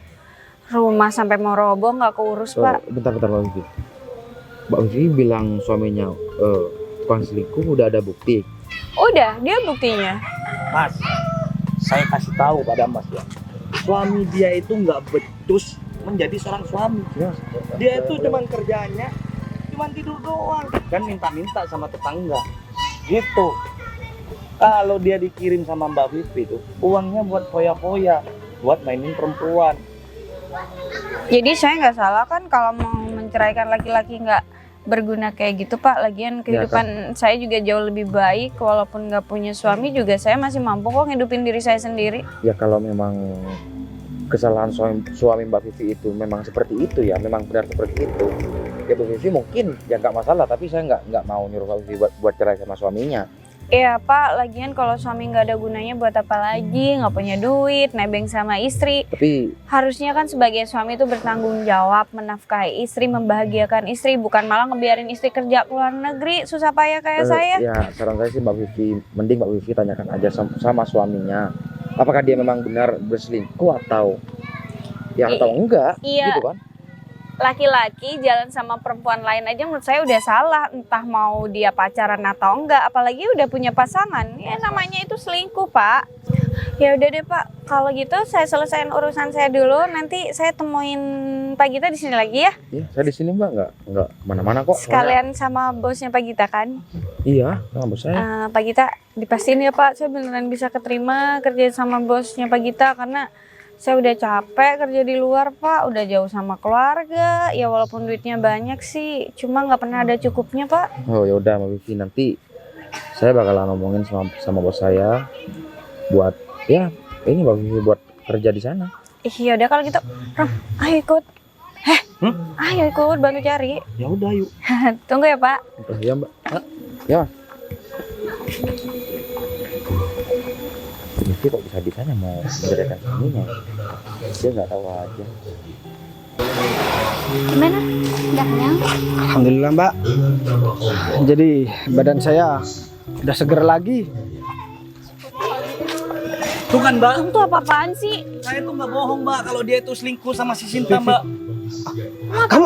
Speaker 2: rumah sampai mau roboh nggak keurus Pak.
Speaker 5: Bentar Mbak Vivi. Mbak Vivi bilang suaminya tukang selingkuh udah ada bukti.
Speaker 2: Udah, dia buktinya.
Speaker 1: Mas, saya kasih tahu pada Mas ya. Suami dia itu nggak becus menjadi seorang suami.
Speaker 5: Ya.
Speaker 1: Dia itu cuman kerjanya cuman tidur doang dan minta-minta sama tetangga. Gitu. Kalau dia dikirim sama Mbak Vivi tuh, uangnya buat foya-foya, buat mainin perempuan.
Speaker 2: Jadi saya nggak salah kan kalau mau menceraikan laki-laki nggak berguna kayak gitu Pak. Lagian kehidupan saya juga jauh lebih baik. Walaupun nggak punya suami juga saya masih mampu kok ngidupin diri saya sendiri.
Speaker 5: Ya kalau memang kesalahan suami Mbak Vivi itu memang seperti itu ya, memang benar seperti itu. Ya Mbak Vivi mungkin ya nggak masalah, tapi saya nggak mau nyuruh Mbak Vivi buat cerai sama suaminya.
Speaker 2: Iya Pak, lagian kalau suami nggak ada gunanya buat apa lagi, nggak punya duit, nebeng sama istri.
Speaker 5: Tapi
Speaker 2: Harusnya kan sebagai suami itu bertanggung jawab, menafkahi istri, membahagiakan istri, bukan malah ngebiarin istri kerja ke luar negeri, susah payah kayak saya.
Speaker 5: ya saran saya sih Mbak Vivi, mending Mbak Vivi tanyakan aja sama suaminya. Apakah dia memang benar berselingkuh atau atau enggak,
Speaker 2: Iya.
Speaker 5: gitu kan?
Speaker 2: Laki-laki jalan sama perempuan lain aja menurut saya udah salah, entah mau dia pacaran atau enggak, apalagi udah punya pasangan. Ya namanya itu selingkuh Pak. Ya udah deh Pak, kalau gitu saya selesaiin urusan saya dulu, nanti saya temuin Pak Gita di sini lagi ya.
Speaker 5: Iya, saya di sini Mbak, nggak kemana-mana kok.
Speaker 2: Sekalian sama bosnya Pak Gita kan.
Speaker 5: Iya, sama bos saya.
Speaker 2: Pak Gita dipastiin ya Pak, saya beneran bisa keterima kerja sama bosnya Pak Gita karena saya udah capek kerja di luar Pak, udah jauh sama keluarga. Ya walaupun duitnya banyak sih, cuma nggak pernah ada cukupnya Pak.
Speaker 5: Oh ya udah Mbak Vivi, nanti saya bakalan ngomongin sama bos saya buat ini Mbak Vivi buat kerja di sana.
Speaker 2: Ya udah kalau gitu, Rom, ayo ikut. Ayo ikut bantu cari.
Speaker 1: Ya udah, yuk.
Speaker 2: Tunggu ya Pak.
Speaker 5: Ya Mbak. Ya. Vivi kok bisa bisanya mau menceraikan suaminya? Dia nggak tahu aja.
Speaker 4: Gimana? Udah kenyang?
Speaker 3: Alhamdulillah Mbak. Jadi badan saya udah seger lagi.
Speaker 1: Tuh kan, Mbak.
Speaker 2: Kamu tuh apa-apaan sih?
Speaker 1: Saya tuh nggak bohong, Mbak, kalau dia itu selingkuh sama si Sinta, Mbak.
Speaker 3: Kamu,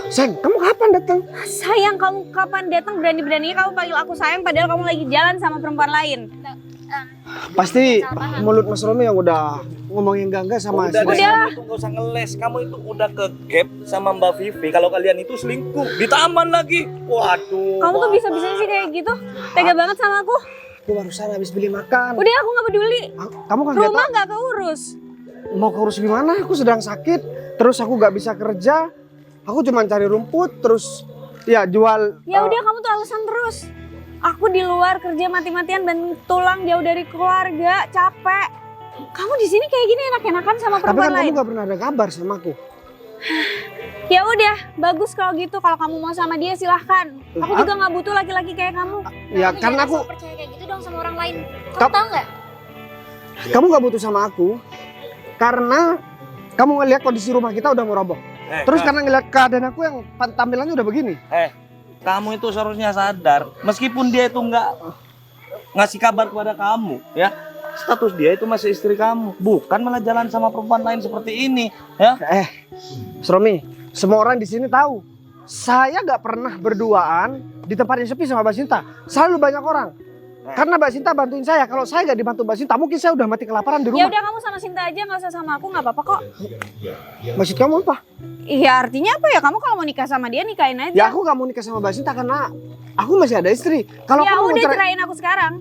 Speaker 3: sayang, kamu kapan datang?
Speaker 2: Sayang, kamu kapan datang berani-beraninya kamu panggil aku sayang padahal kamu lagi jalan sama perempuan lain.
Speaker 3: Pasti mulut Mas Romi yang udah ngomong yang enggak sama
Speaker 1: Udah,
Speaker 3: si
Speaker 1: deh,
Speaker 3: Desi.
Speaker 1: kamu itu nggak usah ngeles. Kamu itu udah ke gap sama Mbak Vivi. Kalau kalian itu selingkuh di taman lagi. Waduh.
Speaker 2: Kamu tuh bisa-bisanya sih kayak gitu. Tega banget sama aku.
Speaker 3: Aku barusan habis beli makan.
Speaker 2: Udah aku nggak peduli.
Speaker 3: Kamu kan
Speaker 2: Rumah nggak keurus.
Speaker 3: mau keurus gimana? Aku sedang sakit, terus aku nggak bisa kerja. Aku cuma cari rumput, terus ya jual.
Speaker 2: Ya udah kamu tuh alasan terus. Aku di luar kerja mati-matian dan tulang jauh dari keluarga, capek. Kamu di sini kayak gini enak-enakan sama
Speaker 3: Tapi
Speaker 2: perempuan
Speaker 3: kan kamu
Speaker 2: lain.
Speaker 3: nggak pernah ada kabar sama aku.
Speaker 2: Ya udah, bagus kalau gitu. Kalau kamu mau sama dia silahkan. Aku
Speaker 3: Lah,
Speaker 2: juga nggak butuh laki-laki kayak kamu.
Speaker 3: Ya karena aku,
Speaker 4: percaya kayak gitu dong sama orang lain.
Speaker 3: Kap-
Speaker 4: Kamu tahu nggak?
Speaker 3: kamu nggak butuh sama aku.
Speaker 6: karena kamu ngelihat kondisi rumah kita udah mau roboh. Terus karena ngelihat keadaan aku yang tampilannya udah begini.
Speaker 1: Kamu itu seharusnya sadar, meskipun dia itu nggak ngasih kabar kepada kamu, ya, status dia itu masih istri kamu, bukan malah jalan sama perempuan lain seperti ini, ya.
Speaker 6: Mas Romi, semua orang di sini tahu, saya nggak pernah berduaan di tempat yang sepi sama Mbak Sinta. Selalu banyak orang. Karena Mbak Sinta bantuin saya. Kalau saya nggak dibantu Mbak Sinta, mungkin saya udah mati kelaparan di
Speaker 2: Ya
Speaker 6: rumah.
Speaker 2: udah kamu sama Sinta aja, nggak usah sama aku, nggak apa-apa kok.
Speaker 6: Maksud kamu apa?
Speaker 2: Iya artinya apa ya? Kamu kalau mau nikah sama dia nikahin aja.
Speaker 6: Ya aku nggak mau nikah sama Mbak Sinta karena aku masih ada istri. Kalau
Speaker 2: Ya
Speaker 6: kamu mau
Speaker 2: udah
Speaker 6: cerai,
Speaker 2: cerain aku sekarang.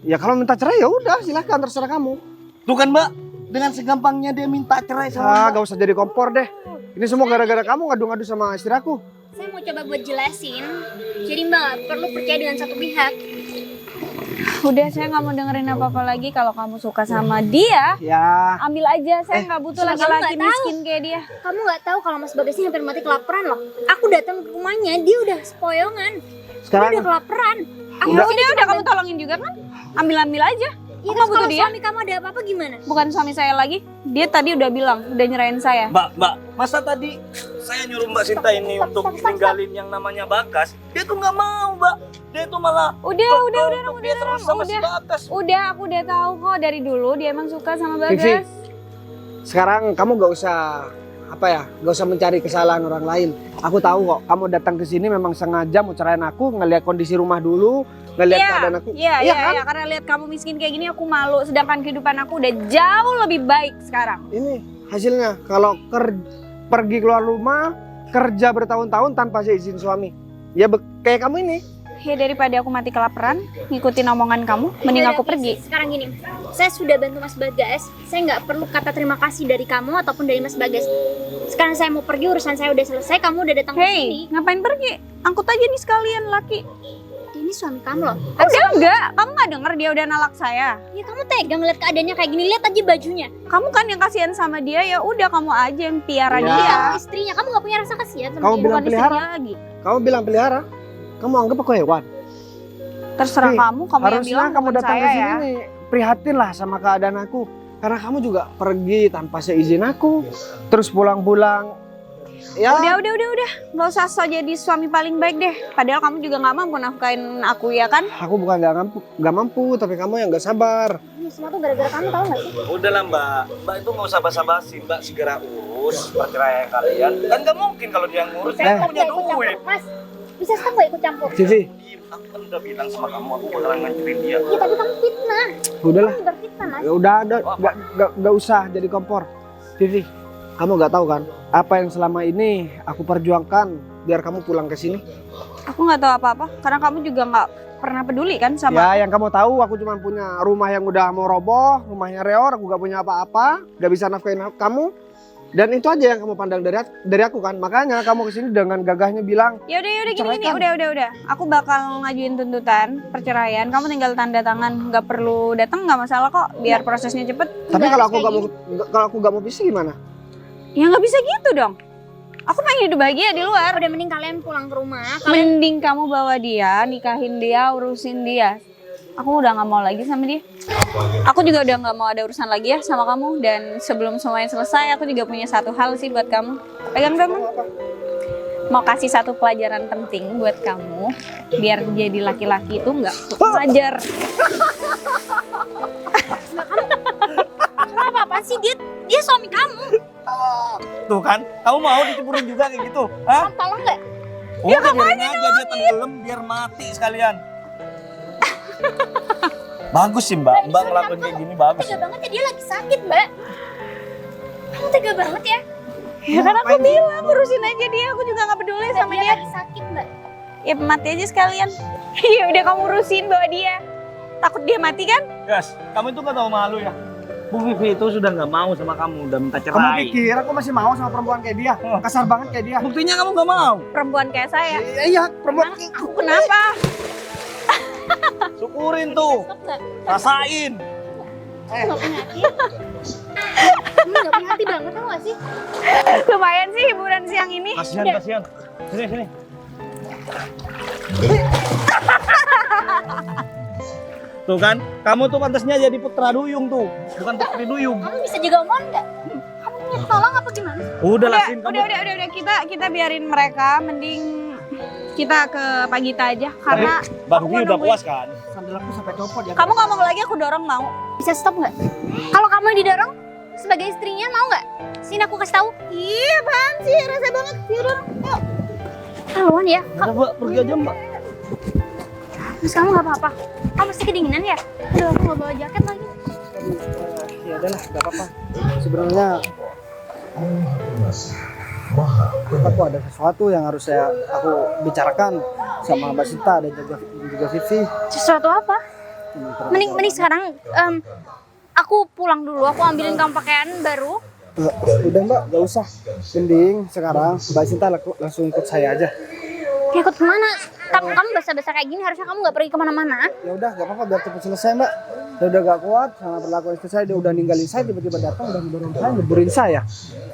Speaker 6: ya kalau minta cerai ya udah silahkan terserah kamu.
Speaker 1: Tuh kan Mbak, dengan segampangnya dia minta cerai sama Mbak.
Speaker 6: Gak usah jadi kompor deh. Ini semua gara-gara kamu ngadu-ngadu sama istri aku.
Speaker 4: Saya mau coba buat jelasin. Jadi Mbak nggak perlu percaya dengan satu pihak.
Speaker 2: Udah saya nggak mau dengerin apa-apa lagi. Kalau kamu suka sama dia,
Speaker 6: Ya,
Speaker 2: ambil aja. Saya nggak butuh
Speaker 4: kamu
Speaker 2: laki-laki
Speaker 4: nggak tahu.
Speaker 2: miskin kayak dia.
Speaker 4: Kamu nggak tahu kalau Mas Bagas ini hampir mati kelaparan loh. Aku datang ke rumahnya, dia udah sepoyongan. Dia
Speaker 6: sekarang
Speaker 4: udah kelaparan. Aku
Speaker 2: Ya
Speaker 4: sini
Speaker 2: udah
Speaker 4: cuma
Speaker 2: kamu tolongin juga kan? Ambil aja.
Speaker 4: Ya,
Speaker 2: Aku nggak
Speaker 4: terus
Speaker 2: butuh
Speaker 4: kalau
Speaker 2: dia.
Speaker 4: suami kamu ada apa-apa gimana?
Speaker 2: Bukan suami saya lagi. Dia tadi udah bilang, udah nyerahin saya.
Speaker 1: Mbak, masa tadi saya nyuruh Mbak Sinta ini untuk ninggalin yang namanya Bagas, dia tuh nggak mau Mbak. Dia tuh malah
Speaker 2: Udah,
Speaker 1: untuk dia terus sama si Bagas.
Speaker 2: Udah, aku udah tahu kok dari dulu dia emang suka sama
Speaker 6: Vivi,
Speaker 2: Bagas.
Speaker 6: sekarang kamu gak usah gak usah mencari kesalahan orang lain. Aku tahu kok kamu datang ke sini memang sengaja mau cerain aku, ngelihat kondisi rumah dulu, ngelihat keadaan aku.
Speaker 2: Iya,
Speaker 6: kan?
Speaker 2: karena lihat kamu miskin kayak gini aku malu. Sedangkan kehidupan aku udah jauh lebih baik sekarang.
Speaker 6: Ini hasilnya kalau pergi keluar rumah, kerja bertahun-tahun tanpa izin suami. Ya kayak kamu ini.
Speaker 2: Ya daripada aku mati kelaparan, ngikutin omongan kamu, mending
Speaker 4: Yaudah,
Speaker 2: aku
Speaker 4: oke,
Speaker 2: pergi.
Speaker 4: Sekarang gini, saya sudah bantu Mas Bagas. Saya nggak perlu kata terima kasih dari kamu ataupun dari Mas Bagas. Sekarang saya mau pergi, urusan saya udah selesai. Kamu udah datang ke sini.
Speaker 2: Hei, ngapain pergi? Angkut aja nih sekalian laki.
Speaker 4: Ini suami kamu loh.
Speaker 2: Udah enggak, kamu nggak denger dia udah nalak saya.
Speaker 4: Ya kamu tega ngeliat keadaannya kayak gini. Lihat aja bajunya.
Speaker 2: Kamu kan yang kasihan sama dia, ya udah kamu aja yang piara
Speaker 6: Ya.
Speaker 2: dia.
Speaker 4: Kamu istrinya, kamu nggak punya rasa kasihan sama
Speaker 6: Kamu
Speaker 4: dia.
Speaker 6: bilang
Speaker 2: Bukan
Speaker 6: pelihara.
Speaker 2: istrinya lagi.
Speaker 6: Kamu bilang pelihara. Kamu anggap aku hewan.
Speaker 2: Terserah
Speaker 6: Nih,
Speaker 2: kamu yang
Speaker 6: harusnya
Speaker 2: bilang
Speaker 6: kamu
Speaker 2: bukan
Speaker 6: datang
Speaker 2: saya
Speaker 6: ke sini
Speaker 2: ya.
Speaker 6: nih prihatin lah sama keadaan aku. Karena kamu juga pergi tanpa seizin aku. Terus pulang-pulang. Ya,
Speaker 2: Udah, nggak usah so jadi suami paling baik deh. Padahal kamu juga nggak mampu nafkahin aku ya kan?
Speaker 6: aku bukan gak mampu, tapi kamu yang gak sabar.
Speaker 4: Ini semua tuh gara-gara kamu, tahu nggak sih?
Speaker 1: Udahlah Mbak itu nggak usah basa-basi, Mbak segera urus perceraian kalian. Kan nggak mungkin kalau dia ngurus, dia
Speaker 4: Stop
Speaker 1: punya
Speaker 4: nggak ikut campur,
Speaker 1: duit.
Speaker 4: Mas. Bisa stop nggak ikut campur?
Speaker 6: Vivi,
Speaker 1: Aku kan udah bilang sama kamu, aku bakalan ngancurin dia.
Speaker 4: Ya tapi kamu fitnah.
Speaker 6: udahlah.
Speaker 4: Kamu berfitnah, Mas.
Speaker 6: Ya udah, gak usah jadi kompor. Vivi, kamu gak tahu kan apa yang selama ini aku perjuangkan biar kamu pulang ke sini.
Speaker 2: Aku nggak tahu apa-apa karena kamu juga nggak pernah peduli kan sama
Speaker 6: Ya, yang kamu tahu aku cuma punya rumah yang udah mau roboh, rumahnya reor, aku gak punya apa-apa, gak bisa nafkahin kamu. Dan itu aja yang kamu pandang dari aku kan. Makanya kamu kesini dengan gagahnya bilang,
Speaker 2: Ya udah gini,
Speaker 6: Ceraikan.
Speaker 2: udah. Aku bakal ngajuin tuntutan perceraian. Kamu tinggal tanda tangan, nggak perlu datang, nggak masalah kok. Biar prosesnya cepet.
Speaker 6: tapi
Speaker 4: Nggak
Speaker 6: kalau
Speaker 4: harus
Speaker 6: aku
Speaker 4: kayak
Speaker 6: kalau aku gak mau pisah gimana?
Speaker 2: Ya nggak bisa gitu dong. Aku pengen hidup bahagia di luar.
Speaker 4: Udah mending kalian pulang ke rumah. Kalian
Speaker 2: Mending kamu bawa dia, nikahin dia, urusin dia. Aku udah nggak mau lagi sama dia. Aku juga udah nggak mau ada urusan lagi ya sama kamu. Dan sebelum semuanya selesai, aku juga punya satu hal sih buat kamu. Pegang kamu. Mau kasih satu pelajaran penting buat kamu. Biar jadi laki-laki itu nggak belajar.
Speaker 4: kenapa apa sih dia suami kamu?
Speaker 1: Tuh kan, kamu mau dicemburin juga kayak gitu? Hah?
Speaker 4: Kamu tolong nggak?
Speaker 1: Ya biarin aja dia tenggelam biar mati sekalian. Bagus sih Mbak ngelakuin kayak gini bagus.
Speaker 4: Tega banget ya, dia lagi sakit, Mbak. Kamu tega banget ya.
Speaker 2: Ya kan aku bilang urusin aja dia. Aku juga nggak peduli sama
Speaker 4: Dia
Speaker 2: dia.
Speaker 4: lagi sakit, Mbak.
Speaker 2: Ya mati aja sekalian. Ya udah kamu urusin bawa dia. Takut dia mati kan?
Speaker 1: Yes, kamu itu gak tahu malu ya. Bu Vivi itu sudah nggak mau sama kamu, udah minta
Speaker 6: Kamu
Speaker 1: cerai.
Speaker 6: pikir aku masih mau sama perempuan kayak dia? Kasar banget kayak dia.
Speaker 1: Buktinya kamu nggak mau.
Speaker 2: Perempuan kayak saya.
Speaker 6: Iya, perempuan.
Speaker 2: Emang aku kenapa?
Speaker 1: Syukurin tuh,
Speaker 4: Stop nggak?
Speaker 1: rasain.
Speaker 4: Kamu nggak punya hati. Kamu nggak punya hati banget, tau nggak sih?
Speaker 2: Lumayan sih hiburan siang ini.
Speaker 1: Kasihan. Sini. Tuh kan, kamu tuh pantasnya jadi putra duyung tuh, bukan putri duyung.
Speaker 4: Kamu bisa jaga omongan nggak? Kamu punya tolong apa gimana?
Speaker 1: Udah lah, Sin, kamu.
Speaker 2: Udah, kita biarin mereka, mending kita ke Pak Gita aja karena
Speaker 1: Mbak
Speaker 2: aku
Speaker 1: Rugi
Speaker 2: mau
Speaker 1: udah
Speaker 2: nungguin.
Speaker 1: puas kan?
Speaker 6: Sandal aku sampai copot ya.
Speaker 2: Kamu nggak mau lagi aku dorong mau?
Speaker 4: Bisa stop nggak? Kalau kamu yang didorong sebagai istrinya mau nggak? Sini aku kasih tahu.
Speaker 2: Iya, apaan sih? Rasa banget. Yaudah, yuk.
Speaker 4: Haluan ya.
Speaker 1: Udah Mbak, pergi aja Mbak.
Speaker 4: Terus kamu nggak apa-apa? Kamu pasti kedinginan ya? Aduh, aku nggak bawa jaket lagi.
Speaker 6: Ya udahlah, nggak apa-apa. Sebenarnya aku ada sesuatu yang harus aku bicarakan sama Mbak Sinta dan juga Vivi.
Speaker 4: Sesuatu apa? Mending sekarang aku pulang dulu. Aku ambilin kamu pakaian baru.
Speaker 6: Udah Mbak, gak usah. Mending sekarang Mbak Sinta langsung ikut saya aja.
Speaker 4: Ya, ikut kemana? Kamu basah-basah kayak gini harusnya kamu nggak pergi kemana-mana.
Speaker 6: Ya udah, gak apa-apa biar cepat selesai Mbak. Saya udah gak kuat sama perlakuan istri saya. Dia udah ninggalin saya, tiba-tiba datang udah mendorong saya, nyeburin saya.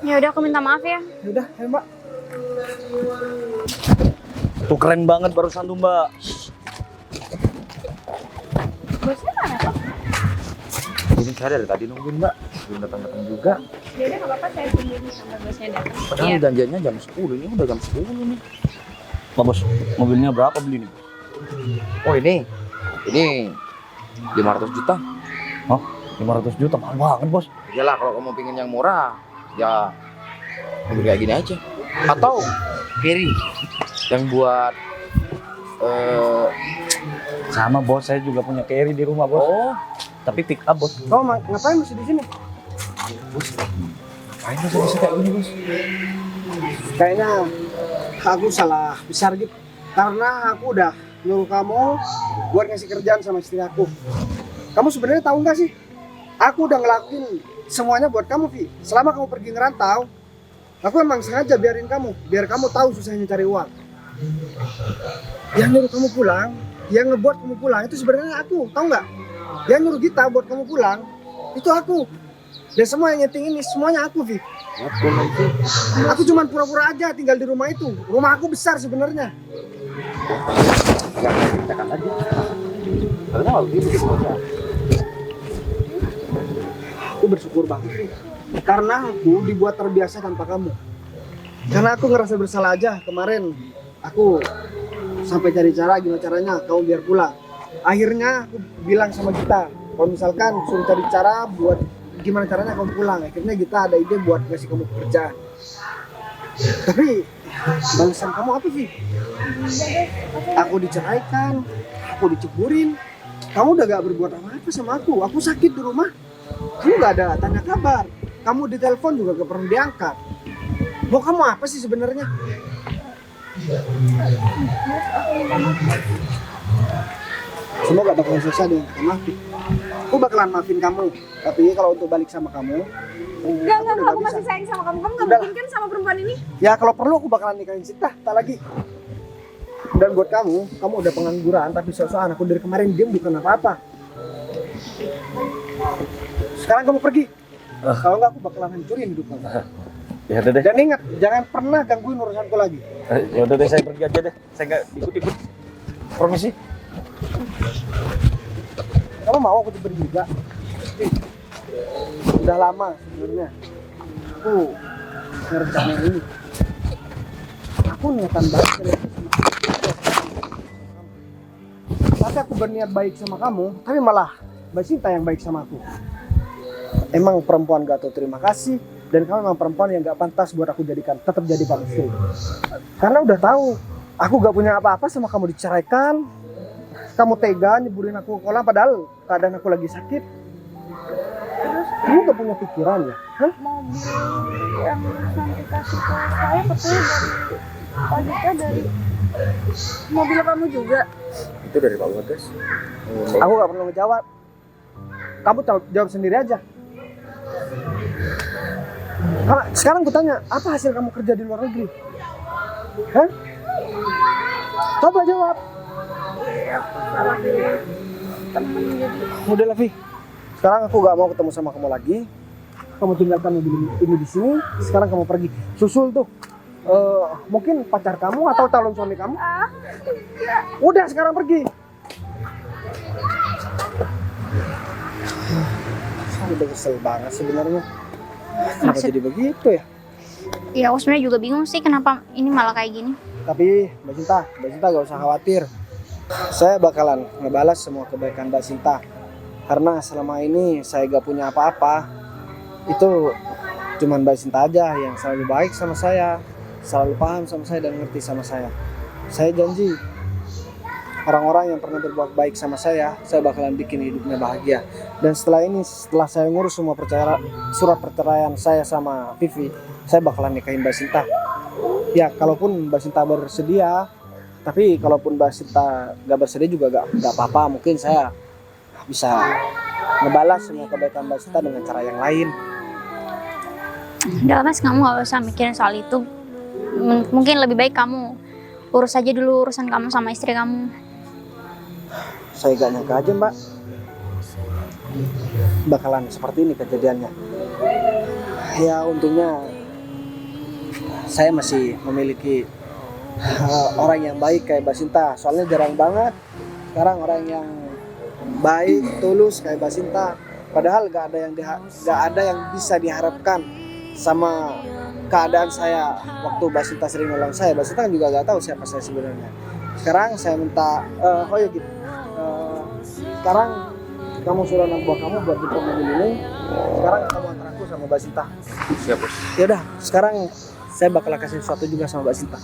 Speaker 4: Ya udah, aku minta maaf ya.
Speaker 6: Ya udah, ayo Mbak.
Speaker 1: Tuh keren banget barusan tuh Mbak.
Speaker 4: Bosnya mana kok?
Speaker 5: Ini saya dari tadi nungguin Mbak, belum datang-datang juga.
Speaker 2: Ya udah, nggak apa-apa, saya tungguin sampai bosnya datang.
Speaker 5: Padahal
Speaker 2: Iya.
Speaker 5: janjiannya jam 10, ini udah jam 10 nih.
Speaker 1: Pak Bos, mobilnya berapa beli nih?
Speaker 5: Oh ini 500 juta.
Speaker 1: Hah? 500 juta, mahal banget Bos.
Speaker 5: Iyalah kalau kamu pengen yang murah, ya mobil kayak gini aja. Atau Carry yang buat
Speaker 1: Sama Bos, saya juga punya carry di rumah Bos.
Speaker 5: oh,
Speaker 1: Tapi pick up Bos.
Speaker 6: Kamu ngapain masih di sini?
Speaker 5: ngapain masih bisa kayak gini bos?
Speaker 6: Kayaknya aku salah besar gitu. Karena aku udah nyuruh kamu buat ngasih kerjaan sama istri aku. Kamu sebenarnya tahu nggak sih? Aku udah ngelakuin semuanya buat kamu, Vi. Selama kamu pergi ngerantau, aku emang sengaja biarin kamu, biar kamu tahu susahnya cari uang. Yang nyuruh kamu pulang, yang ngebuat kamu pulang itu sebenarnya aku, tahu nggak? Yang nyuruh kita buat kamu pulang, itu aku. Dan semua yang nyeting ini semuanya aku, Vi. Aku cuman pura-pura aja tinggal di rumah itu. Rumah aku besar sebenarnya.
Speaker 5: Ceritakan aja. Karena waktu itu aja.
Speaker 6: Aku bersyukur banget, Vi. Karena aku dibuat terbiasa tanpa kamu. Karena aku ngerasa bersalah aja kemarin. Aku sampai cari cara gimana caranya kamu biar pulang. Akhirnya aku bilang sama kita, kalau misalkan suruh cari cara buat gimana caranya kamu pulang. Akhirnya kita ada ide buat ngasih kamu pekerjaan. Tapi balasan kamu apa sih? Aku diceraikan, aku diceburin. Kamu udah gak berbuat apa-apa sama aku. Aku sakit di rumah, kamu gak ada tanya kabar. Kamu ditelepon juga gak pernah diangkat. Mau kamu apa sih sebenarnya? Semua gak bakalan selesai dengan kata maafin. Aku bakalan maafin kamu. Tapi kalau untuk balik sama kamu,
Speaker 2: Enggak,
Speaker 6: udah
Speaker 2: aku
Speaker 6: nggak bisa.
Speaker 2: masih sayang sama kamu. Kamu nggak
Speaker 6: Udah.
Speaker 2: mungkin kan sama perempuan ini?
Speaker 6: ya kalau perlu aku bakalan nikahin Sita, tak lagi. Dan buat kamu udah pengangguran tapi soal aku dari kemarin diem bukan apa-apa. Sekarang kamu pergi. Kalau enggak aku bakalan hancurin hidup kamu.
Speaker 1: Ya udah deh.
Speaker 6: Dan ingat, jangan pernah gangguin urusanku lagi.
Speaker 1: Ya udah deh, saya pergi aja deh. Saya nggak ikut-ikut. Permisi.
Speaker 6: Kamu mau aku pergi juga? Udah lama sebenarnya aku ngerencanain ini. Aku niatan baik sama kamu. Tapi aku berniat baik sama kamu, tapi malah Mbak Sinta yang baik sama aku. Emang perempuan gak tahu terima kasih, dan kamu emang perempuan yang gak pantas buat aku jadikan tetap jadi pacar istri. Karena udah tahu aku gak punya apa-apa sama kamu, diceraikan, kamu tega nyeburin aku ke kolam padahal keadaan aku lagi sakit. Kamu gak punya pikiran ya? Hah?
Speaker 2: Mobil yang nanti kasih ke saya betul dari Pak Dika, dari mobil kamu juga.
Speaker 5: Itu dari Pak Bagas.
Speaker 6: Aku gak perlu ngejawab. Kamu jawab sendiri aja. Karena sekarang aku tanya, apa hasil kamu kerja di luar negeri? Hah? Coba jawab.
Speaker 2: Salah pilih temen jadi.
Speaker 6: Udah lah, Vi. Sekarang aku gak mau ketemu sama kamu lagi. Kamu tinggalkan mobil ini di sini. Sekarang kamu pergi. Susul tuh. Mungkin pacar kamu atau calon suami kamu. Udah, sekarang pergi. Udah kesel banget sebenarnya. Kenapa
Speaker 4: Maksud-
Speaker 6: jadi begitu ya?
Speaker 4: Ya aku sebenarnya juga bingung sih kenapa ini malah kayak gini.
Speaker 6: Tapi Mbak Sinta gak usah khawatir. Saya bakalan ngebalas semua kebaikan Mbak Sinta. Karena selama ini saya gak punya apa-apa. Itu cuman Mbak Sinta aja yang selalu baik sama saya, selalu paham sama saya dan ngerti sama saya. Saya janji, orang-orang yang pernah berbuat baik sama saya bakalan bikin hidupnya bahagia. Dan setelah ini, setelah saya ngurus semua surat perceraian saya sama Vivi, saya bakalan nikahin Mbak Sinta. Ya, kalaupun Mbak Sinta bersedia, tapi kalaupun Mbak Sinta gak bersedia juga gak apa-apa. Mungkin saya bisa ngebalas semua kebaikan Mbak Sinta dengan cara yang lain.
Speaker 4: Udah Mas, kamu gak usah mikirin soal itu. Mungkin lebih baik kamu urus aja dulu urusan kamu sama istri kamu.
Speaker 6: Saya gak nyangka aja Mbak bakalan seperti ini kejadiannya. Ya untungnya saya masih memiliki orang yang baik kayak Mbak Sinta. Soalnya jarang banget sekarang orang yang baik, tulus kayak Mbak Sinta. Padahal gak ada yang bisa diharapkan sama keadaan saya waktu Mbak Sinta sering nolong saya. Mbak Sinta kan juga gak tahu siapa saya sebenarnya. Sekarang saya minta, sekarang kamu suruh anak buah kamu buat jemput mobil ini. Sekarang kamu antar aku sama Mbak Sinta.
Speaker 5: Siap bos.
Speaker 6: Yaudah, sekarang saya bakal kasih sesuatu juga sama Mbak Sinta.